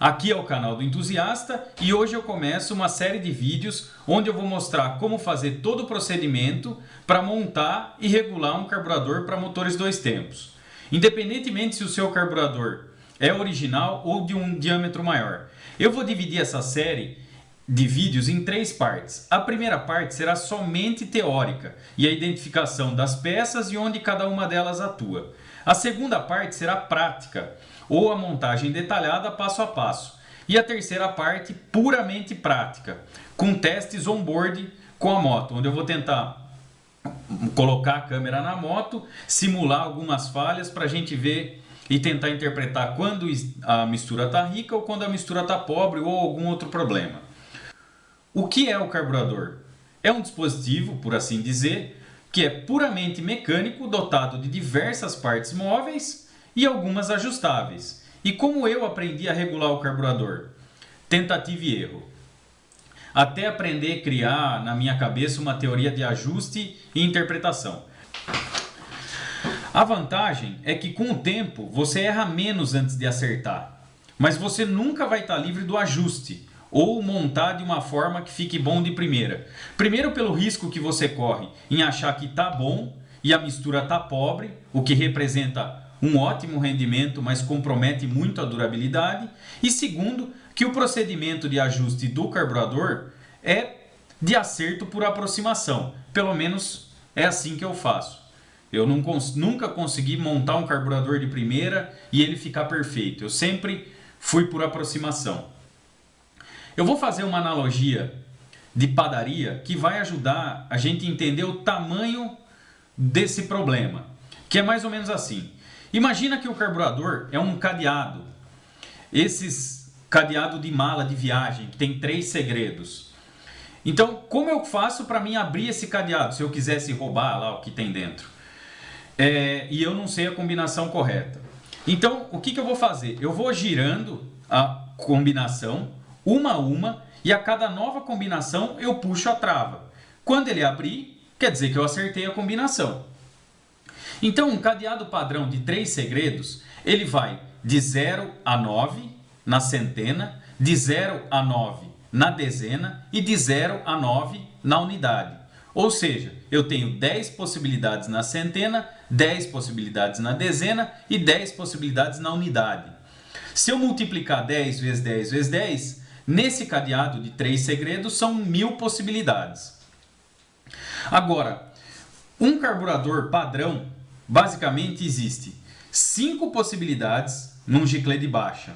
Aqui é o canal do Entusiasta e hoje eu começo uma série de vídeos onde eu vou mostrar como fazer todo o procedimento para montar e regular um carburador para motores 2 tempos. Independentemente se o seu carburador é original ou de um diâmetro maior. Eu vou dividir essa série de vídeos em 3 partes. A primeira parte será somente teórica e a identificação das peças e onde cada uma delas atua. A segunda parte será prática, ou a montagem detalhada passo a passo. E a terceira parte, puramente prática, com testes on-board com a moto, onde eu vou tentar colocar a câmera na moto, simular algumas falhas para a gente ver e tentar interpretar quando a mistura está rica ou quando a mistura está pobre ou algum outro problema. O que é o carburador? É um dispositivo, por assim dizer, que é puramente mecânico, dotado de diversas partes móveis e algumas ajustáveis. E como eu aprendi a regular o carburador? Tentativa e erro. Até aprender a criar na minha cabeça uma teoria de ajuste e interpretação. A vantagem é que com o tempo você erra menos antes de acertar, mas você nunca vai estar livre do ajuste ou montar de uma forma que fique bom de primeira. Primeiro pelo risco que você corre em achar que está bom e a mistura está pobre, o que representa um ótimo rendimento, mas compromete muito a durabilidade. E segundo, que o procedimento de ajuste do carburador é de acerto por aproximação. Pelo menos é assim que eu faço. Eu nunca consegui montar um carburador de primeira e ele ficar perfeito. Eu sempre fui por aproximação. Eu vou fazer uma analogia de padaria que vai ajudar a gente a entender o tamanho desse problema, que é mais ou menos assim. Imagina que o carburador é um cadeado, esses cadeado de mala de viagem, que tem 3 segredos. Então, como eu faço para mim abrir esse cadeado, se eu quisesse roubar lá o que tem dentro? E eu não sei a combinação correta. Então, o que eu vou fazer? Eu vou girando a combinação, uma a uma, e a cada nova combinação eu puxo a trava. Quando ele abrir, quer dizer que eu acertei a combinação. Então, um cadeado padrão de 3 segredos, ele vai de 0 a 9 na centena, de 0 a 9 na dezena e de 0 a 9 na unidade. Ou seja, eu tenho 10 possibilidades na centena, 10 possibilidades na dezena e 10 possibilidades na unidade. Se eu multiplicar 10 vezes 10 vezes 10, nesse cadeado de 3 segredos são 1000 possibilidades. Agora, um carburador padrão, basicamente existe 5 possibilidades num giclê de baixa,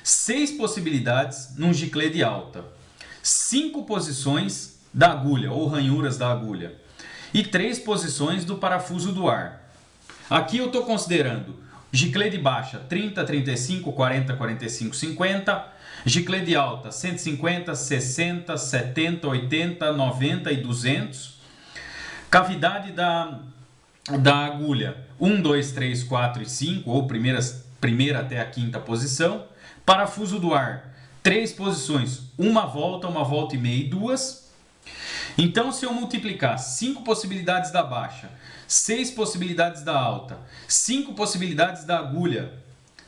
6 possibilidades num giclê de alta, 5 posições da agulha ou ranhuras da agulha e 3 posições do parafuso do ar. Aqui eu estou considerando giclê de baixa 30, 35, 40, 45, 50, giclê de alta 150, 60, 70, 80, 90 e 200, cavidade da agulha 1, 2, 3, 4 e 5, ou primeira até a 5ª posição, parafuso do ar 3 posições, uma volta e meia e 2. Então, se eu multiplicar 5 possibilidades da baixa, 6 possibilidades da alta, 5 possibilidades da agulha,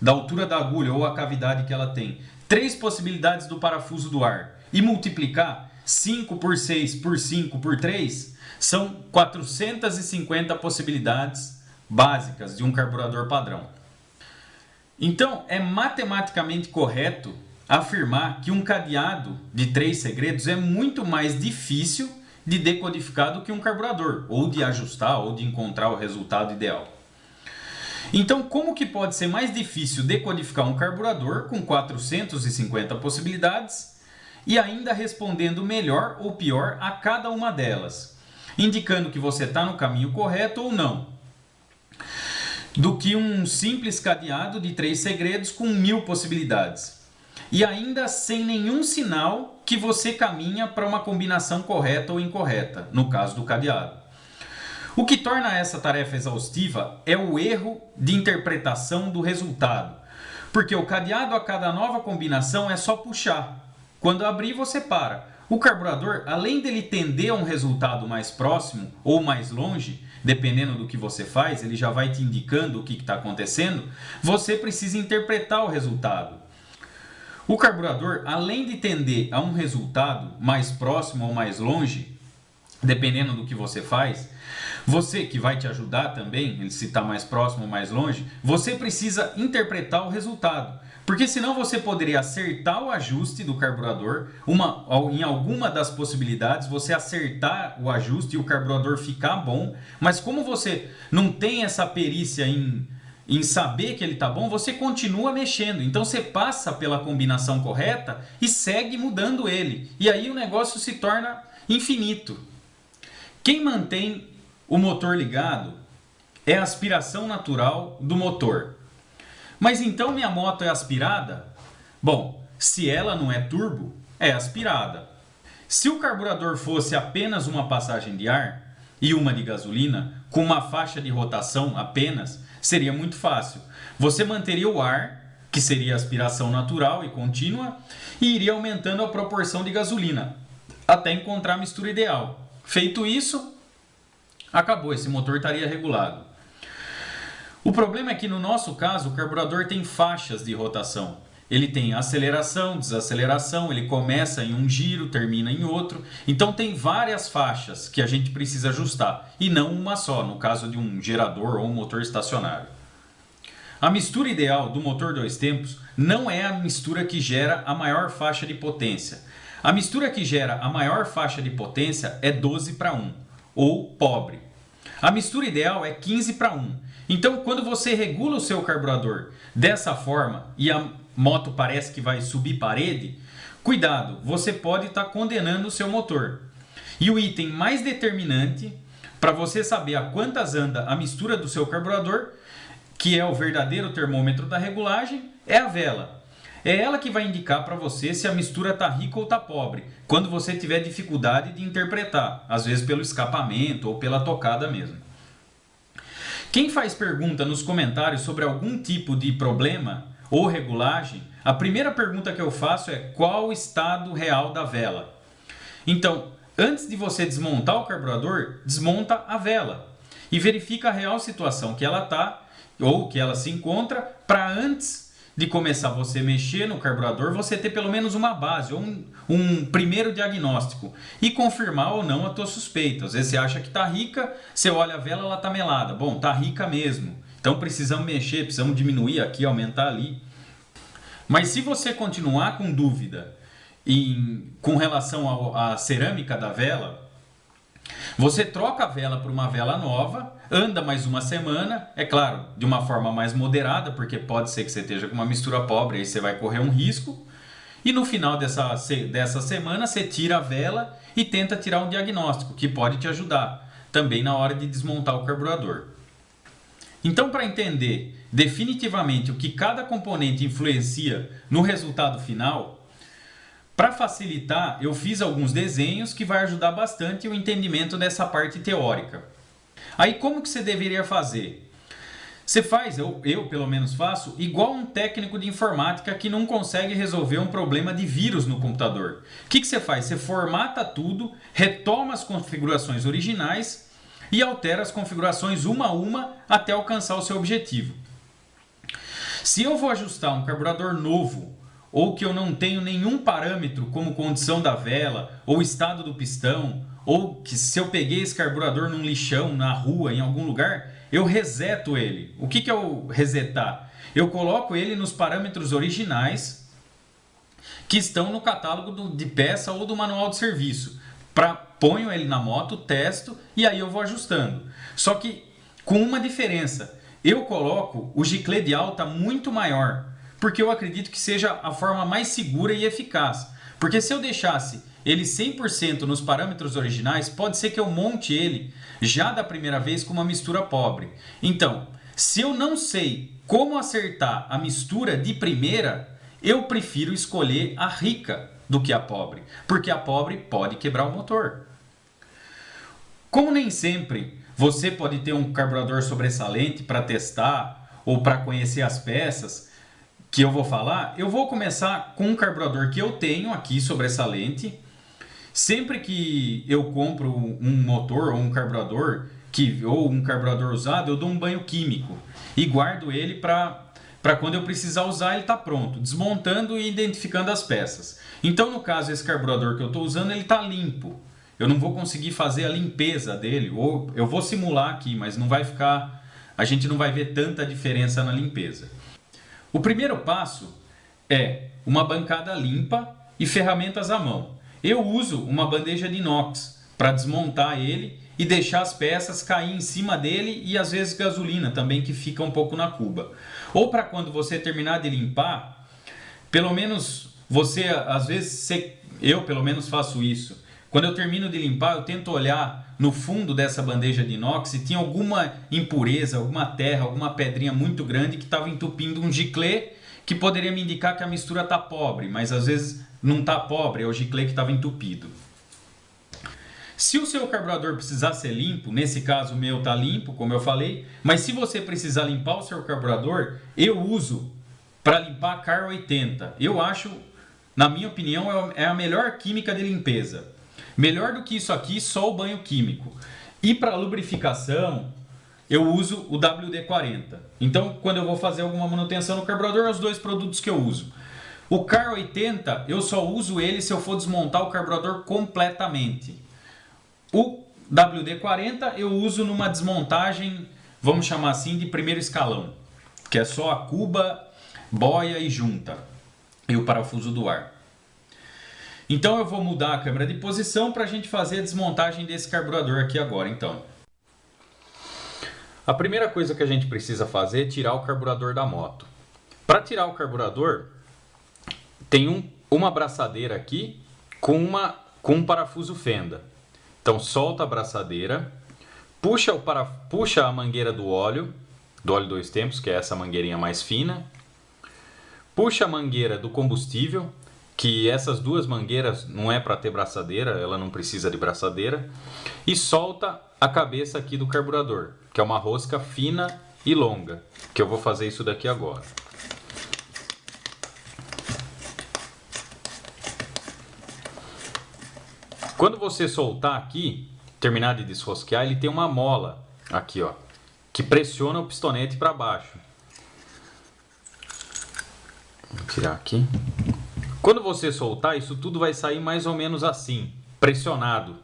da altura da agulha ou a cavidade que ela tem, 3 possibilidades do parafuso do ar e multiplicar 5 por 6 por 5 por 3, são 450 possibilidades básicas de um carburador padrão. Então, é matematicamente correto afirmar que um cadeado de 3 segredos é muito mais difícil de decodificar do que um carburador, ou de ajustar, ou de encontrar o resultado ideal. Então, como que pode ser mais difícil decodificar um carburador com 450 possibilidades e ainda respondendo melhor ou pior a cada uma delas, indicando que você está no caminho correto ou não, do que um simples cadeado de 3 segredos com 1000 possibilidades. E ainda sem nenhum sinal que você caminha para uma combinação correta ou incorreta, no caso do cadeado. O que torna essa tarefa exaustiva é o erro de interpretação do resultado, porque o cadeado a cada nova combinação é só puxar. Quando abrir, você para. O carburador, além dele tender a um resultado mais próximo ou mais longe, dependendo do que você faz, ele já vai te indicando o que está acontecendo, você precisa interpretar o resultado. O carburador, além de tender a um resultado mais próximo ou mais longe, dependendo do que você faz, você que vai te ajudar também, se está mais próximo ou mais longe, você precisa interpretar o resultado. Porque senão você poderia acertar o ajuste do carburador, em alguma das possibilidades você acertar o ajuste e o carburador ficar bom, mas como você não tem essa perícia em saber que ele está bom, você continua mexendo. Então você passa pela combinação correta e segue mudando ele. E aí o negócio se torna infinito. Quem mantém o motor ligado é a aspiração natural do motor. Mas então minha moto é aspirada? Bom, se ela não é turbo, é aspirada. Se o carburador fosse apenas uma passagem de ar e uma de gasolina, com uma faixa de rotação apenas, seria muito fácil. Você manteria o ar, que seria aspiração natural e contínua, e iria aumentando a proporção de gasolina, até encontrar a mistura ideal. Feito isso, acabou, esse motor estaria regulado. O problema é que no nosso caso o carburador tem faixas de rotação. Ele tem aceleração, desaceleração, ele começa em um giro, termina em outro. Então tem várias faixas que a gente precisa ajustar e não uma só, no caso de um gerador ou um motor estacionário. A mistura ideal do motor 2 tempos não é a mistura que gera a maior faixa de potência. A mistura que gera a maior faixa de potência é 12:1, ou pobre. A mistura ideal é 15:1. Então, quando você regula o seu carburador dessa forma e a moto parece que vai subir parede, cuidado, você pode estar condenando o seu motor. E o item mais determinante para você saber a quantas anda a mistura do seu carburador, que é o verdadeiro termômetro da regulagem, é a vela. É ela que vai indicar para você se a mistura está rica ou está pobre, quando você tiver dificuldade de interpretar, às vezes pelo escapamento ou pela tocada mesmo. Quem faz pergunta nos comentários sobre algum tipo de problema ou regulagem, a primeira pergunta que eu faço é qual o estado real da vela. Então, antes de você desmontar o carburador, desmonta a vela e verifica a real situação que ela está ou que ela se encontra, para antes de começar você mexer no carburador, você ter pelo menos uma base, ou um primeiro diagnóstico e confirmar ou não a tua suspeita. Às vezes você acha que está rica, você olha a vela, ela está melada. Bom, está rica mesmo. Então precisamos mexer, precisamos diminuir aqui, aumentar ali. Mas se você continuar com dúvida com relação à cerâmica da vela, você troca a vela por uma vela nova, anda mais uma semana, é claro, de uma forma mais moderada, porque pode ser que você esteja com uma mistura pobre, aí você vai correr um risco. E no final dessa semana você tira a vela e tenta tirar um diagnóstico, que pode te ajudar também na hora de desmontar o carburador. Então, para entender definitivamente o que cada componente influencia no resultado final, para facilitar, eu fiz alguns desenhos que vai ajudar bastante o entendimento dessa parte teórica. Aí como que você deveria fazer? Você faz, eu pelo menos faço, igual um técnico de informática que não consegue resolver um problema de vírus no computador. O que você faz? Você formata tudo, retoma as configurações originais e altera as configurações uma a uma até alcançar o seu objetivo. Se eu vou ajustar um carburador novo, ou que eu não tenho nenhum parâmetro como condição da vela, ou estado do pistão, ou que se eu peguei esse carburador num lixão, na rua, em algum lugar, eu reseto ele. O que é o resetar? Eu coloco ele nos parâmetros originais que estão no catálogo de peça ou do manual de serviço. Ponho ele na moto, testo e aí eu vou ajustando. Só que com uma diferença, eu coloco o giclê de alta muito maior, porque eu acredito que seja a forma mais segura e eficaz. Porque se eu deixasse ele 100% nos parâmetros originais, pode ser que eu monte ele já da primeira vez com uma mistura pobre. Então, se eu não sei como acertar a mistura de primeira, eu prefiro escolher a rica do que a pobre, porque a pobre pode quebrar o motor. Como nem sempre você pode ter um carburador sobressalente para testar ou para conhecer as peças que eu vou falar, eu vou começar com um carburador que eu tenho aqui sobressalente. Sempre que eu compro um motor ou um carburador ou um carburador usado, eu dou um banho químico e guardo ele para para quando eu precisar usar ele está pronto, desmontando e identificando as peças. Então no caso esse carburador que eu estou usando ele está limpo. Eu não vou conseguir fazer a limpeza dele, ou eu vou simular aqui, mas não vai ficar, a gente não vai ver tanta diferença na limpeza. O primeiro passo é uma bancada limpa e ferramentas à mão. Eu uso uma bandeja de inox para desmontar ele e deixar as peças cair em cima dele e às vezes gasolina também que fica um pouco na cuba. Ou para quando você terminar de limpar, pelo menos você, às vezes, eu pelo menos faço isso. Quando eu termino de limpar, eu tento olhar no fundo dessa bandeja de inox se tinha alguma impureza, alguma terra, alguma pedrinha muito grande que estava entupindo um giclê que poderia me indicar que a mistura está pobre, mas às vezes não está pobre, é o giclê que estava entupido. Se o seu carburador precisar ser limpo, nesse caso o meu está limpo, como eu falei, mas se você precisar limpar o seu carburador, eu uso para limpar a CAR 80. Eu acho, na minha opinião, é a melhor química de limpeza. Melhor do que isso aqui, só o banho químico. E para lubrificação, eu uso o WD-40. Então, quando eu vou fazer alguma manutenção no carburador, os dois produtos que eu uso. O CAR 80, eu só uso ele se eu for desmontar o carburador completamente. O WD-40 eu uso numa desmontagem, vamos chamar assim, de primeiro escalão, que é só a cuba, boia e junta, e o parafuso do ar. Então eu vou mudar a câmera de posição para a gente fazer a desmontagem desse carburador aqui agora, então. A primeira coisa que a gente precisa fazer é tirar o carburador da moto. Para tirar o carburador, tem uma abraçadeira aqui com um parafuso fenda. Então solta a abraçadeira, puxa a mangueira do óleo 2 tempos, que é essa mangueirinha mais fina. Puxa a mangueira do combustível, que essas duas mangueiras não é para ter braçadeira, ela não precisa de braçadeira. E solta a cabeça aqui do carburador, que é uma rosca fina e longa, que eu vou fazer isso daqui agora. Quando você soltar aqui, terminar de desrosquear, ele tem uma mola aqui, ó, que pressiona o pistonete para baixo. Vou tirar aqui. Quando você soltar, isso tudo vai sair mais ou menos assim, pressionado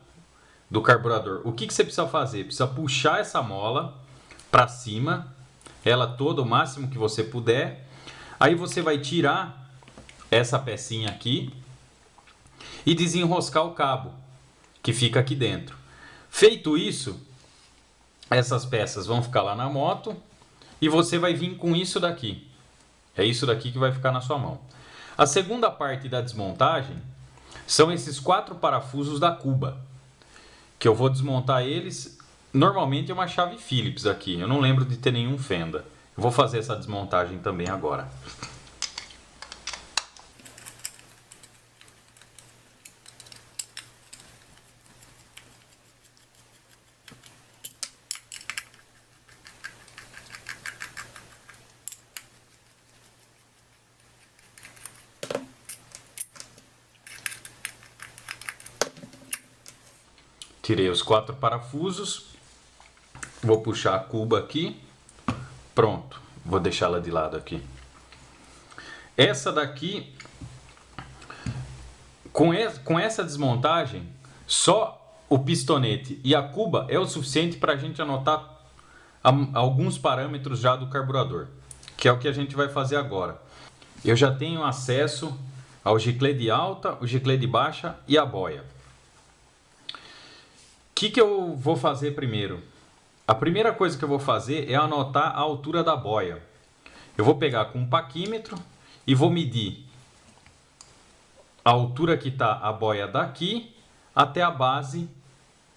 do carburador. O que você precisa fazer? Precisa puxar essa mola para cima, ela toda, o máximo que você puder. Aí você vai tirar essa pecinha aqui e desenroscar o cabo que fica aqui dentro. Feito isso, essas peças vão ficar lá na moto e você vai vir com isso daqui. É isso daqui que vai ficar na sua mão. A segunda parte da desmontagem são esses 4 parafusos da cuba, que eu vou desmontar eles. Normalmente é uma chave Phillips aqui, eu não lembro de ter nenhum fenda. Eu vou fazer essa desmontagem também agora. Tirei os 4 parafusos, vou puxar a cuba aqui, pronto, vou deixá-la de lado aqui. Essa daqui, com essa desmontagem, só o pistonete e a cuba é o suficiente para a gente anotar alguns parâmetros já do carburador, que é o que a gente vai fazer agora. Eu já tenho acesso ao giclê de alta, o giclê de baixa e a boia. O que eu vou fazer primeiro? A primeira coisa que eu vou fazer é anotar a altura da boia. Eu vou pegar com um paquímetro e vou medir a altura que está a boia daqui até a base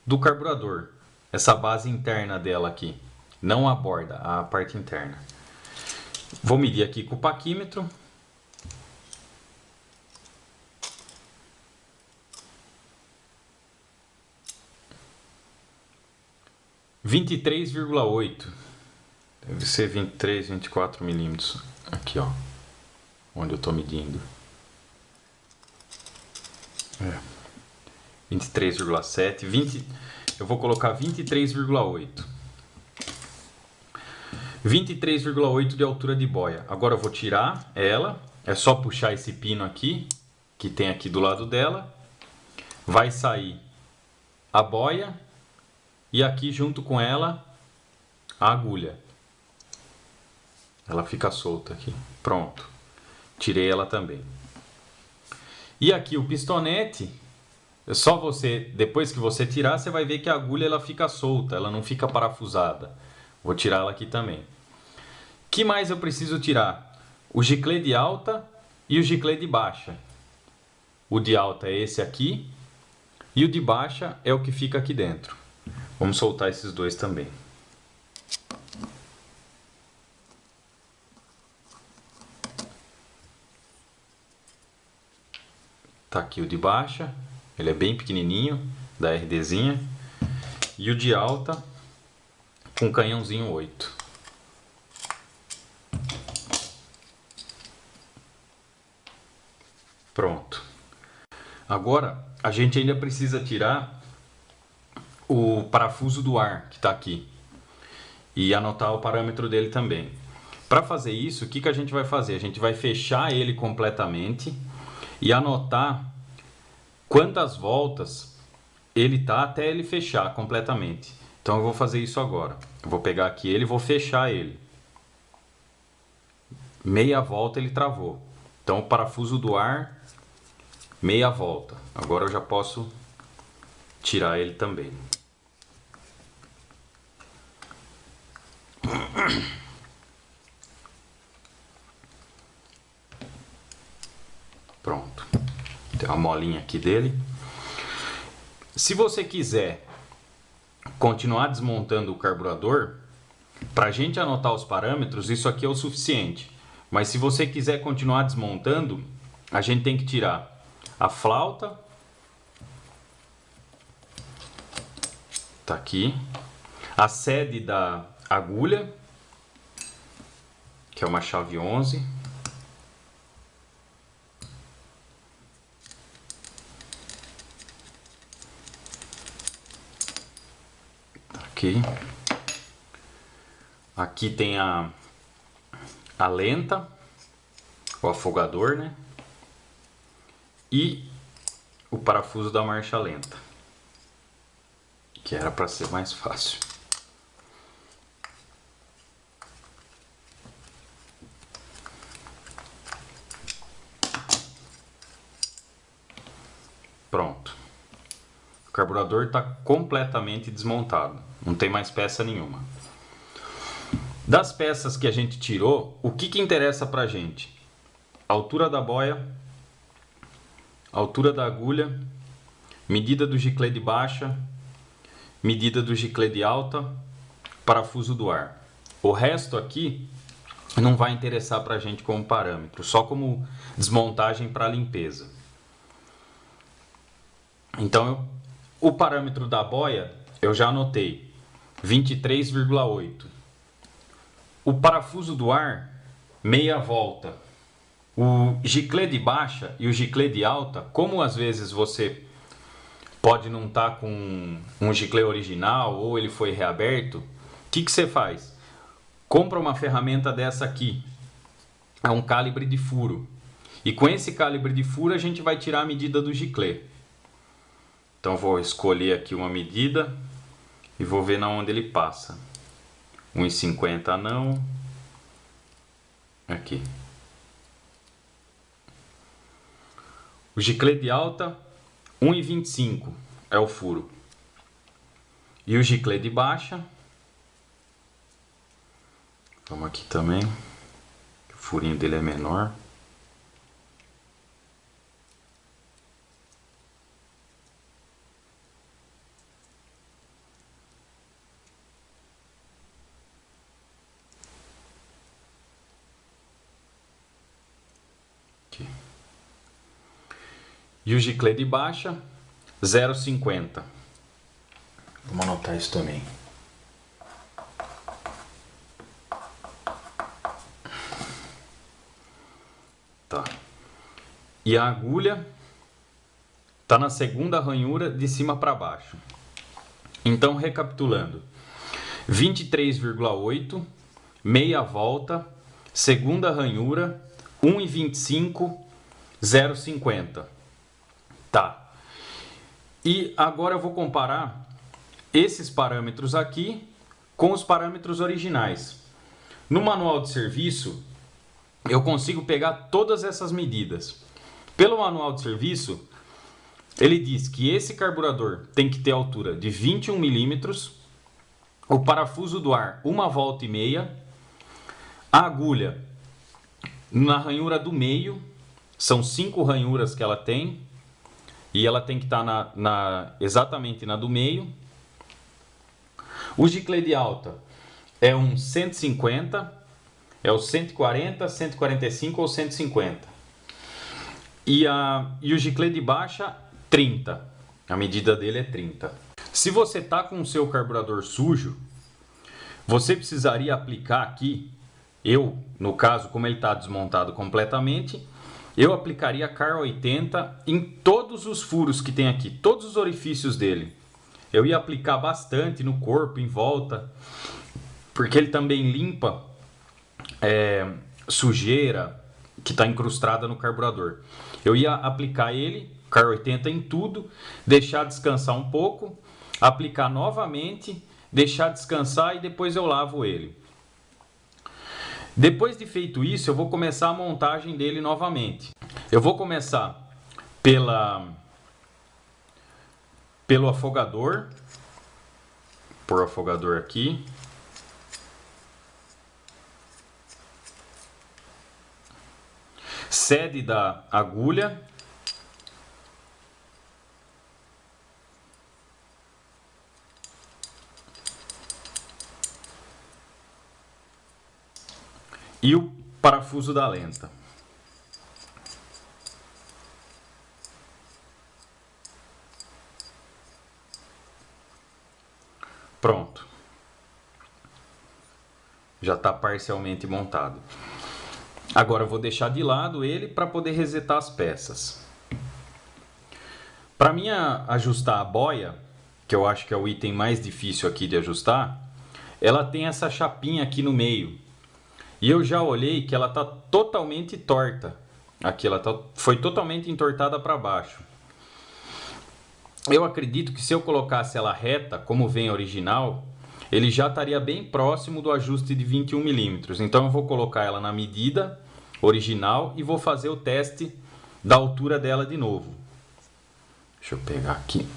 do carburador. Essa base interna dela aqui, não a borda, a parte interna. Vou medir aqui com o paquímetro. Vinte e 23,8, deve ser 23, 24 milímetros, aqui ó, onde eu estou medindo, 23,7, eu vou colocar 23,8. 23,8 de altura de boia. Agora eu vou tirar ela. É só puxar esse pino aqui, que tem aqui do lado dela. Vai sair a boia e aqui junto com ela a agulha. Ela fica solta aqui. Pronto. Tirei ela também. E aqui o pistonete, é só você, depois que você tirar, você vai ver que a agulha ela fica solta, ela não fica parafusada. Vou tirar ela aqui também. Que mais eu preciso tirar? O giclê de alta e o giclê de baixa. O de alta é esse aqui e o de baixa é o que fica aqui dentro. Vamos soltar esses dois também. Tá aqui o de baixa, ele é bem pequenininho, da RDzinha. E o de alta com canhãozinho 8. Pronto. Agora a gente ainda precisa tirar o parafuso do ar que está aqui e anotar o parâmetro dele também. Para fazer isso, o que a gente vai fazer? A gente vai fechar ele completamente e anotar quantas voltas ele tá até ele fechar completamente. Então eu vou fazer isso agora. Eu vou pegar aqui ele e vou fechar ele. Meia volta ele travou. Então o parafuso do ar, meia volta. Agora eu já posso tirar ele também. Pronto. Tem uma molinha aqui dele. Se você quiser continuar desmontando o carburador, para a gente anotar os parâmetros, isso aqui é o suficiente. Mas se você quiser continuar desmontando, a gente tem que tirar a flauta. Tá aqui. A sede da agulha, que é uma chave 11. Aqui. Aqui tem a lenta, o afogador, né? E o parafuso da marcha lenta, que era para ser mais fácil. Pronto. O carburador está completamente desmontado. Não tem mais peça nenhuma. Das peças que a gente tirou, o que interessa pra gente? A altura da boia, a altura da agulha, medida do giclê de baixa, medida do giclê de alta, parafuso do ar. O resto aqui não vai interessar pra gente como parâmetro, só como desmontagem para limpeza. Então, o parâmetro da boia eu já anotei, 23,8. O parafuso do ar, meia volta. O giclê de baixa e o giclê de alta, como às vezes você pode não estar com um giclê original ou ele foi reaberto, o que você faz? Compra uma ferramenta dessa aqui, é um calibre de furo. E com esse calibre de furo a gente vai tirar a medida do giclê. Então vou escolher aqui uma medida e vou ver na onde ele passa. 1,50 não. Aqui. O giclê de alta, 1,25 é o furo. E o giclê de baixa, vamos aqui também, o furinho dele é menor. Aqui. E o giclê de baixa, 0,50. Vamos anotar isso também. Tá. E a agulha tá na segunda ranhura de cima para baixo. Então, recapitulando. 23,8 meia volta, segunda ranhura, 1,25, 0,50. Tá. E agora eu vou comparar esses parâmetros aqui com os parâmetros originais. No manual de serviço, eu consigo pegar todas essas medidas. Pelo manual de serviço, ele diz que esse carburador tem que ter altura de 21 milímetros, o parafuso do ar 1,5 volta, a agulha na ranhura do meio, são 5 ranhuras que ela tem, e ela tem que estar exatamente na do meio. O giclê de alta é um 150, é o 140, 145 ou 150. E o giclê de baixa, 30. A medida dele é 30. Se você está com o seu carburador sujo, você precisaria aplicar aqui, no caso, como ele está desmontado completamente, eu aplicaria Car 80 em todos os furos que tem aqui, todos os orifícios dele. Eu ia aplicar bastante no corpo, em volta, porque ele também limpa sujeira que está incrustada no carburador. Eu ia aplicar ele, Car 80 em tudo, deixar descansar um pouco, aplicar novamente, deixar descansar e depois eu lavo ele. Depois de feito isso, eu vou começar a montagem dele novamente. Eu vou começar pelo afogador. Vou pôr o afogador aqui. Sede da agulha. E o parafuso da lenta. Pronto. Já está parcialmente montado. Agora eu vou deixar de lado ele para poder resetar as peças. Para mim ajustar a boia, que eu acho que é o item mais difícil aqui de ajustar, ela tem essa chapinha aqui no meio. E eu já olhei que ela está totalmente torta. Aqui ela foi totalmente entortada para baixo. Eu acredito que se eu colocasse ela reta, como vem a original, ele já estaria bem próximo do ajuste de 21 milímetros. Então eu vou colocar ela na medida original e vou fazer o teste da altura dela de novo. Deixa eu pegar aqui.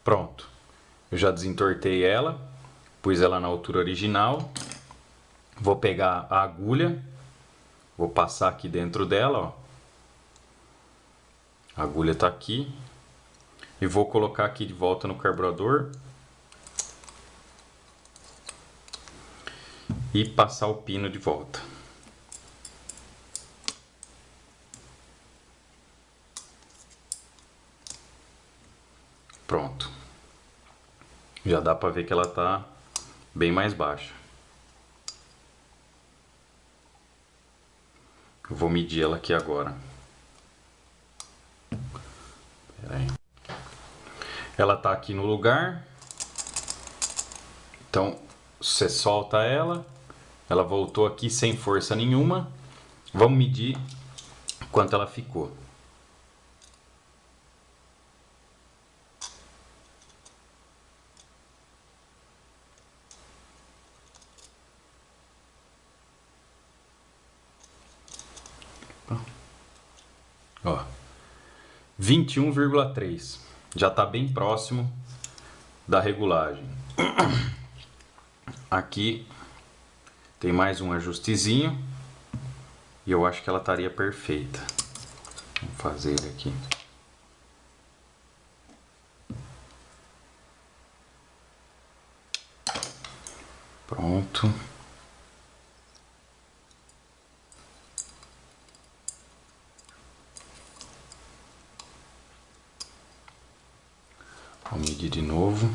Pronto. Eu já desentortei ela, pus ela na altura original. Vou pegar a agulha, vou passar aqui dentro dela, ó. A agulha está aqui. E vou colocar aqui de volta no carburador. E passar o pino de volta. Pronto. Já dá para ver que ela está bem mais baixa. Eu vou medir ela aqui agora. Pera aí. Ela está aqui no lugar. Então, você solta ela. Ela voltou aqui sem força nenhuma. Vamos medir quanto ela ficou. Ó, 21,3. Já está bem próximo da regulagem. Aqui tem mais um ajustezinho e eu acho que ela estaria perfeita. Vamos fazer ele aqui. Pronto. Vou medir de novo.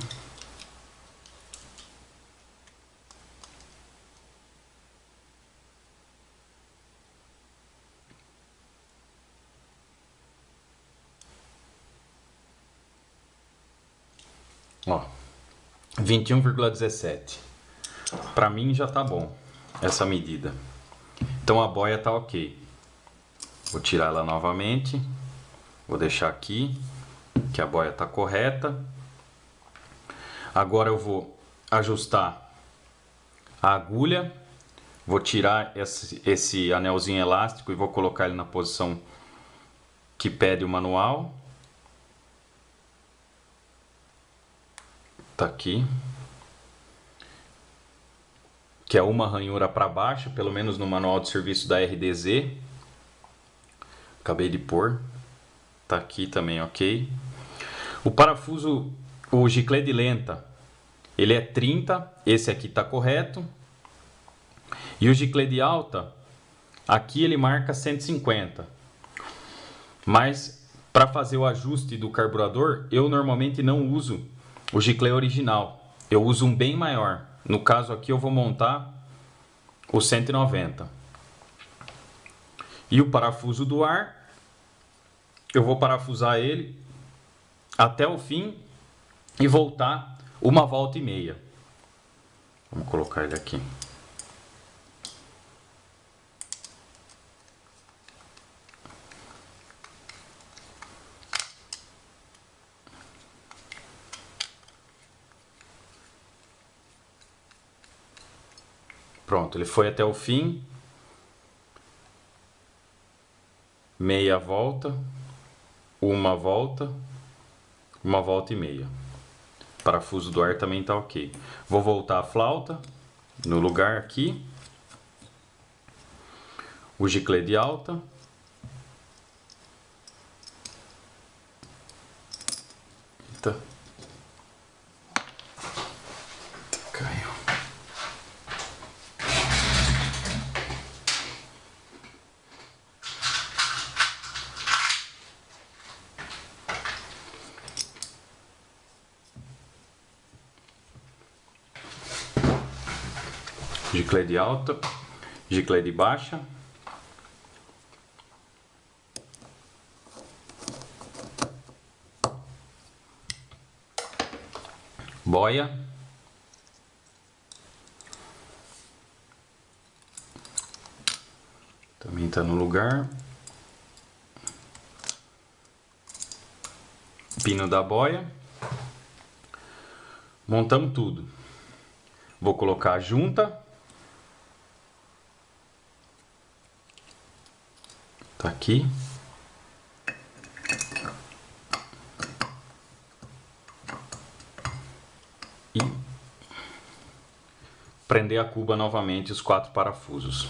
Ó, 21,17. Para mim já tá bom essa medida. Então a boia tá ok. Vou tirar ela novamente. Vou deixar aqui que a boia tá correta. Agora eu vou ajustar a agulha. Vou tirar esse anelzinho elástico e vou colocar ele na posição que pede o manual. Tá aqui. Que é uma ranhura para baixo, pelo menos no manual de serviço da RDZ. Acabei de pôr. Tá aqui também, ok. O parafuso, o giclê de lenta, ele é 30, esse aqui tá correto. E o giclê de alta, aqui ele marca 150. Mas para fazer o ajuste do carburador, eu normalmente não uso o giclê original. Eu uso um bem maior. No caso aqui eu vou montar o 190. E o parafuso do ar, eu vou parafusar ele até o fim e voltar 1,5 volta. Vamos colocar ele aqui. Pronto, ele foi até o fim. Meia volta, 1 volta, 1,5 volta. Parafuso do ar também tá ok. Vou voltar a flauta no lugar aqui. O giclê de alta. Eita. Caiu. Giclê de alta, giclê de baixa. Boia. Também está no lugar. Pino da boia. Montamos tudo. Vou colocar a junta. Tá aqui. E prender a cuba novamente os 4 parafusos.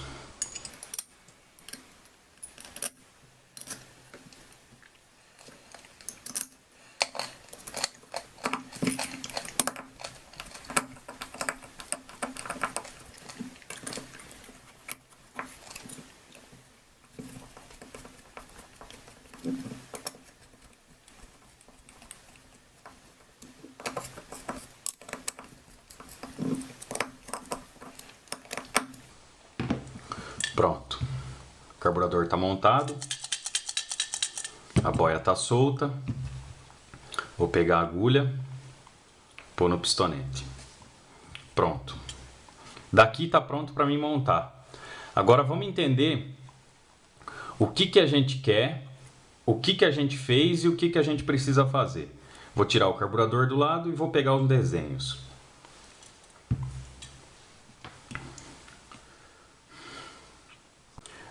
Pronto, o carburador está montado, a boia está solta. Vou pegar a agulha, pôr no pistonete. Pronto. Daqui está pronto para mim montar. Agora vamos entender o que a gente quer, o que a gente fez e o que a gente precisa fazer. Vou tirar o carburador do lado e vou pegar os desenhos.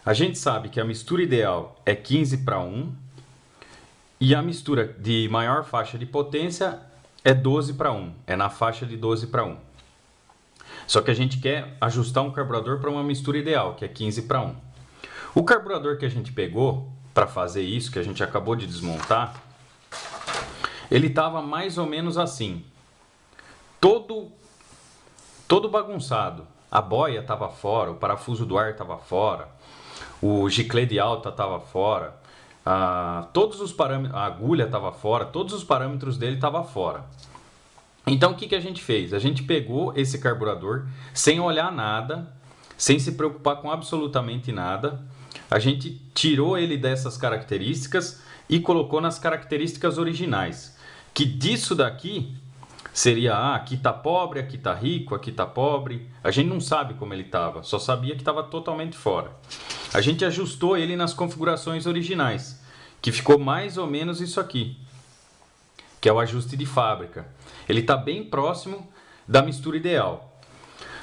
A gente sabe que a mistura ideal é 15:1 e a mistura de maior faixa de potência é 12:1, é na faixa de 12:1. Só que a gente quer ajustar um carburador para uma mistura ideal, que é 15:1. O carburador que a gente pegou para fazer isso, que a gente acabou de desmontar, ele estava mais ou menos assim, todo bagunçado. A boia estava fora, o parafuso do ar estava fora, o giclê de alta estava fora, todos os parâmetros, a agulha estava fora, todos os parâmetros dele estavam fora. Então o que a gente fez? A gente pegou esse carburador sem olhar nada, sem se preocupar com absolutamente nada. A gente tirou ele dessas características e colocou nas características originais. Que disso daqui seria, aqui está pobre, aqui está rico, aqui está pobre. A gente não sabe como ele estava, só sabia que estava totalmente fora. A gente ajustou ele nas configurações originais, que ficou mais ou menos isso aqui, que é o ajuste de fábrica. Ele está bem próximo da mistura ideal.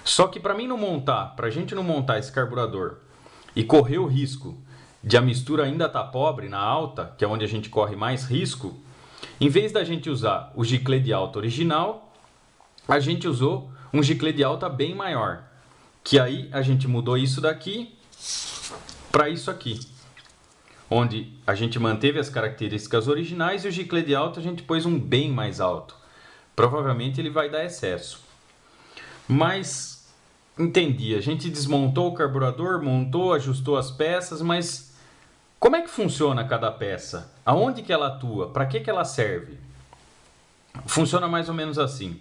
Só que para a gente não montar esse carburador e correr o risco de a mistura ainda estar pobre na alta, que é onde a gente corre mais risco, em vez da gente usar o giclê de alta original, a gente usou um giclê de alta bem maior. Que aí a gente mudou isso daqui para isso aqui. Onde a gente manteve as características originais e o giclê de alta a gente pôs um bem mais alto. Provavelmente ele vai dar excesso. Mas, entendi, a gente desmontou o carburador, montou, ajustou as peças, mas como é que funciona cada peça? Aonde que ela atua? Para que ela serve? Funciona mais ou menos assim.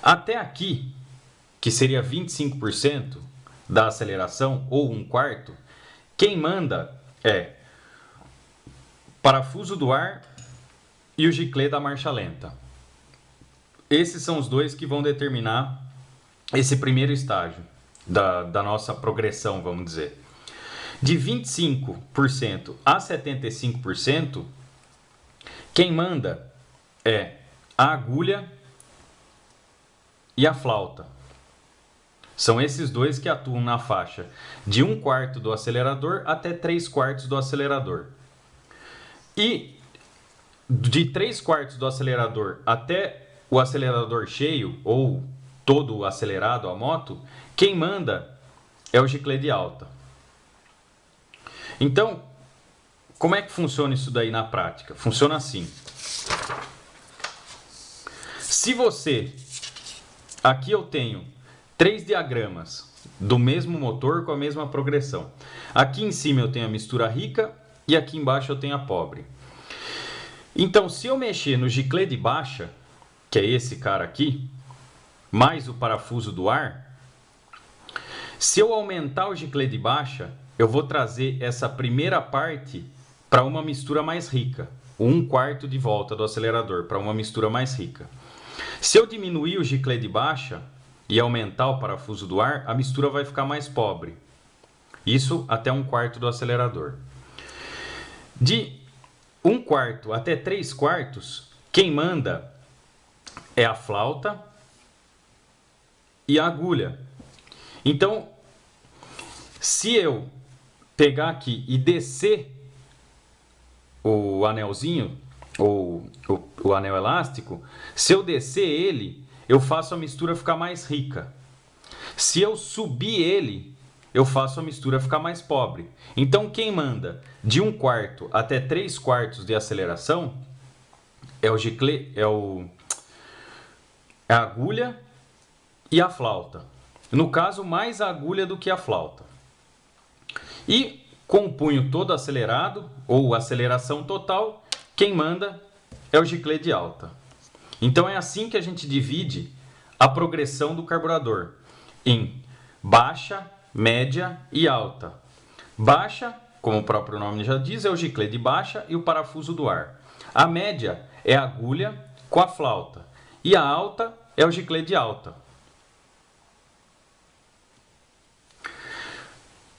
Até aqui, que seria 25% da aceleração, ou 1/4, quem manda é parafuso do ar e o giclê da marcha lenta. Esses são os dois que vão determinar esse primeiro estágio da nossa progressão, vamos dizer. De 25% a 75%, quem manda é a agulha e a flauta. São esses dois que atuam na faixa de 1/4 do acelerador até 3/4 do acelerador. E de 3/4 do acelerador até o acelerador cheio, ou todo acelerado a moto, quem manda é o giclê de alta. Então, como é que funciona isso daí na prática? Funciona assim. Se você... Aqui eu tenho 3 diagramas do mesmo motor com a mesma progressão. Aqui em cima eu tenho a mistura rica e aqui embaixo eu tenho a pobre. Então, se eu mexer no giclê de baixa, que é esse cara aqui, mais o parafuso do ar, se eu aumentar o giclê de baixa, eu vou trazer essa primeira parte para uma mistura mais rica, o 1/4 de volta do acelerador, para uma mistura mais rica. Se eu diminuir o giclê de baixa e aumentar o parafuso do ar, a mistura vai ficar mais pobre. Isso até 1/4 do acelerador. De 1/4 até 3/4, quem manda é a flauta e a agulha. Então, se eu pegar aqui e descer o anelzinho, ou o anel elástico, se eu descer ele, eu faço a mistura ficar mais rica. Se eu subir ele, eu faço a mistura ficar mais pobre. Então, quem manda de 1/4 até 3/4 de aceleração é o giclê, é a agulha e a flauta. No caso, mais a agulha do que a flauta. E com o punho todo acelerado, ou aceleração total, quem manda é o giclê de alta. Então é assim que a gente divide a progressão do carburador em baixa, média e alta. Baixa, como o próprio nome já diz, é o giclê de baixa e o parafuso do ar. A média é a agulha com a flauta. E a alta é o giclê de alta.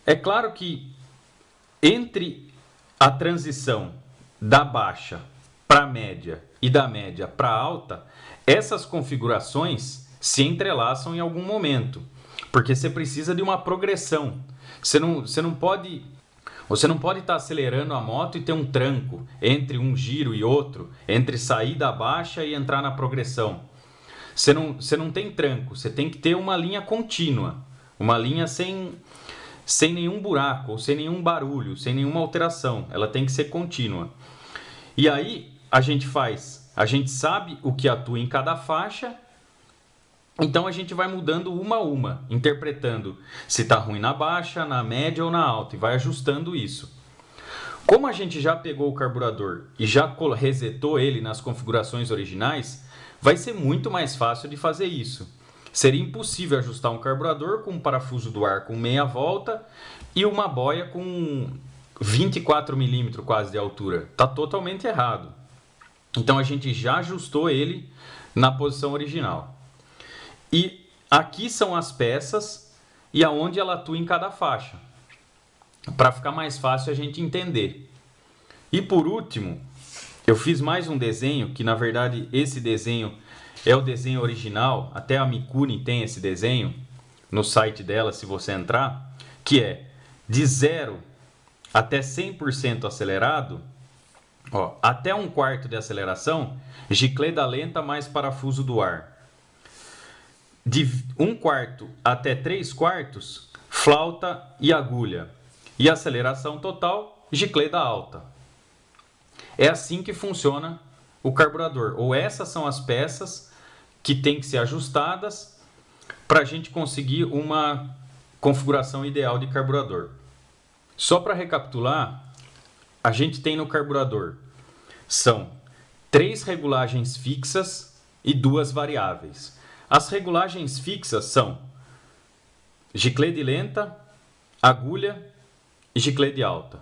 É claro que entre a transição da baixa para a média e da média para a alta, essas configurações se entrelaçam em algum momento, porque você precisa de uma progressão. Você não pode estar acelerando a moto e ter um tranco entre um giro e outro, entre sair da baixa e entrar na progressão. Você não tem tranco, você tem que ter uma linha contínua, uma linha sem nenhum buraco, ou sem nenhum barulho, sem nenhuma alteração. Ela tem que ser contínua. E aí a gente sabe o que atua em cada faixa, então a gente vai mudando uma a uma, interpretando se está ruim na baixa, na média ou na alta, e vai ajustando isso. Como a gente já pegou o carburador e já resetou ele nas configurações originais, vai ser muito mais fácil de fazer isso. Seria impossível ajustar um carburador com um parafuso do ar com meia volta e uma boia com 24 milímetros quase de altura. Está totalmente errado. Então a gente já ajustou ele na posição original. E aqui são as peças e aonde ela atua em cada faixa, para ficar mais fácil a gente entender. E por último, eu fiz mais um desenho, que na verdade esse desenho é o desenho original, até a Mikuni tem esse desenho no site dela, se você entrar, que é de 0 até 100% acelerado, ó, até 1/4 de aceleração, gicleta lenta mais parafuso do ar. De 1/4 até 3/4, flauta e agulha. E aceleração total, gicleta alta. É assim que funciona o carburador, ou essas são as peças que têm que ser ajustadas para a gente conseguir uma configuração ideal de carburador. Só para recapitular, a gente tem no carburador, são 3 regulagens fixas e 2 variáveis. As regulagens fixas são giclete lenta, agulha e giclete alta.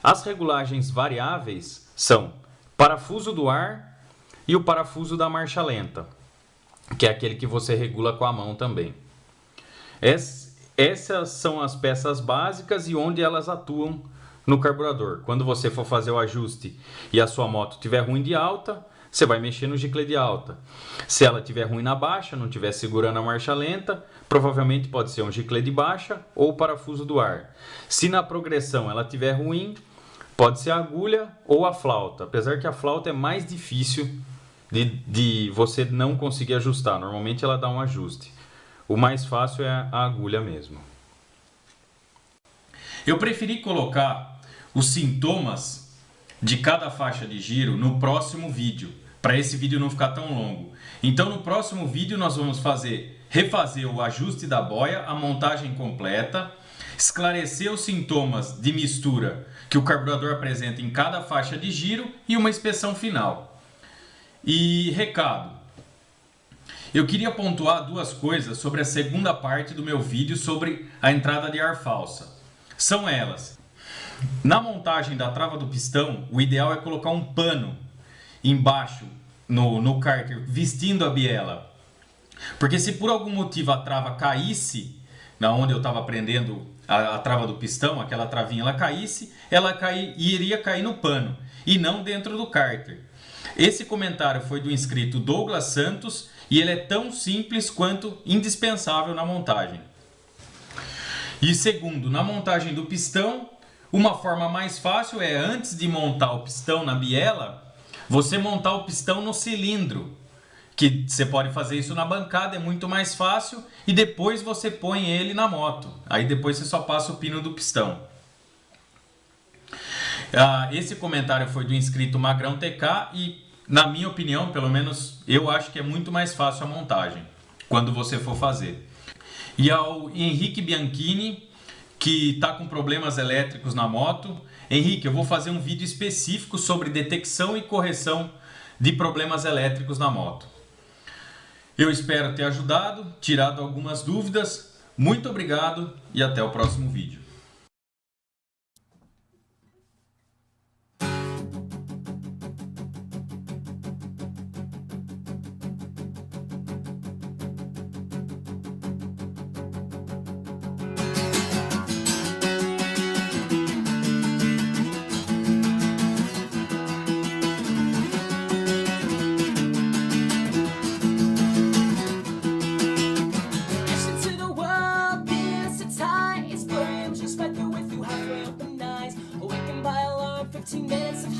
As regulagens variáveis são parafuso do ar e o parafuso da marcha lenta, que é aquele que você regula com a mão também. Essas são as peças básicas e onde elas atuam no carburador. Quando você for fazer o ajuste e a sua moto estiver ruim de alta, você vai mexer no giclete de alta. Se ela estiver ruim na baixa, não estiver segurando a marcha lenta, provavelmente pode ser um giclete de baixa ou o parafuso do ar. Se na progressão ela estiver ruim, pode ser a agulha ou a flauta. Apesar que a flauta é mais difícil de você não conseguir ajustar. Normalmente ela dá um ajuste. O mais fácil é a agulha mesmo. Eu preferi colocar os sintomas de cada faixa de giro no próximo vídeo, para esse vídeo não ficar tão longo. Então no próximo vídeo nós vamos refazer o ajuste da boia, a montagem completa, esclarecer os sintomas de mistura que o carburador apresenta em cada faixa de giro e uma inspeção final. E recado, eu queria pontuar 2 coisas sobre a segunda parte do meu vídeo sobre a entrada de ar falsa. São elas: na montagem da trava do pistão, o ideal é colocar um pano embaixo no cárter, vestindo a biela. Porque se por algum motivo a trava caísse, na onde eu estava prendendo a trava do pistão, aquela travinha ela caísse, iria cair no pano e não dentro do cárter. Esse comentário foi do inscrito Douglas Santos e ele é tão simples quanto indispensável na montagem. E segundo, na montagem do pistão, uma forma mais fácil é, antes de montar o pistão na biela, você montar o pistão no cilindro. Que você pode fazer isso na bancada, é muito mais fácil, e depois você põe ele na moto. Aí depois você só passa o pino do pistão. Esse comentário foi do inscrito Magrão TK e, na minha opinião, pelo menos eu acho que é muito mais fácil a montagem, quando você for fazer. E ao Henrique Bianchini, que está com problemas elétricos na moto: Henrique, eu vou fazer um vídeo específico sobre detecção e correção de problemas elétricos na moto. Eu espero ter ajudado, tirado algumas dúvidas. Muito obrigado e até o próximo vídeo.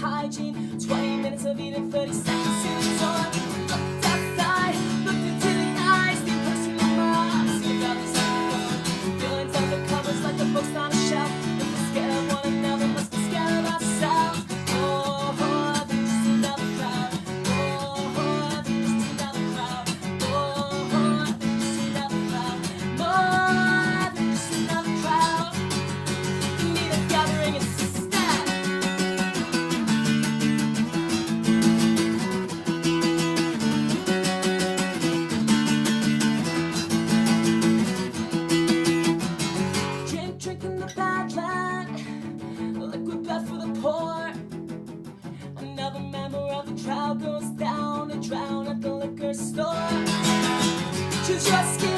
Hygiene, 20 minutes of eating, 30 seconds in the door. Looked outside, looked into the eyes, the person in my eyes. Without this phone, feelings under covers like the books on a shelf. If we're scared of one another, must be scared of ourselves. Oh, they're just another crowd. Oh, they're just another crowd. Oh, they're just another crowd. Oh, they're just another crowd. We need a gathering and another member of the crowd goes down and drown at the liquor store. 'cause your skin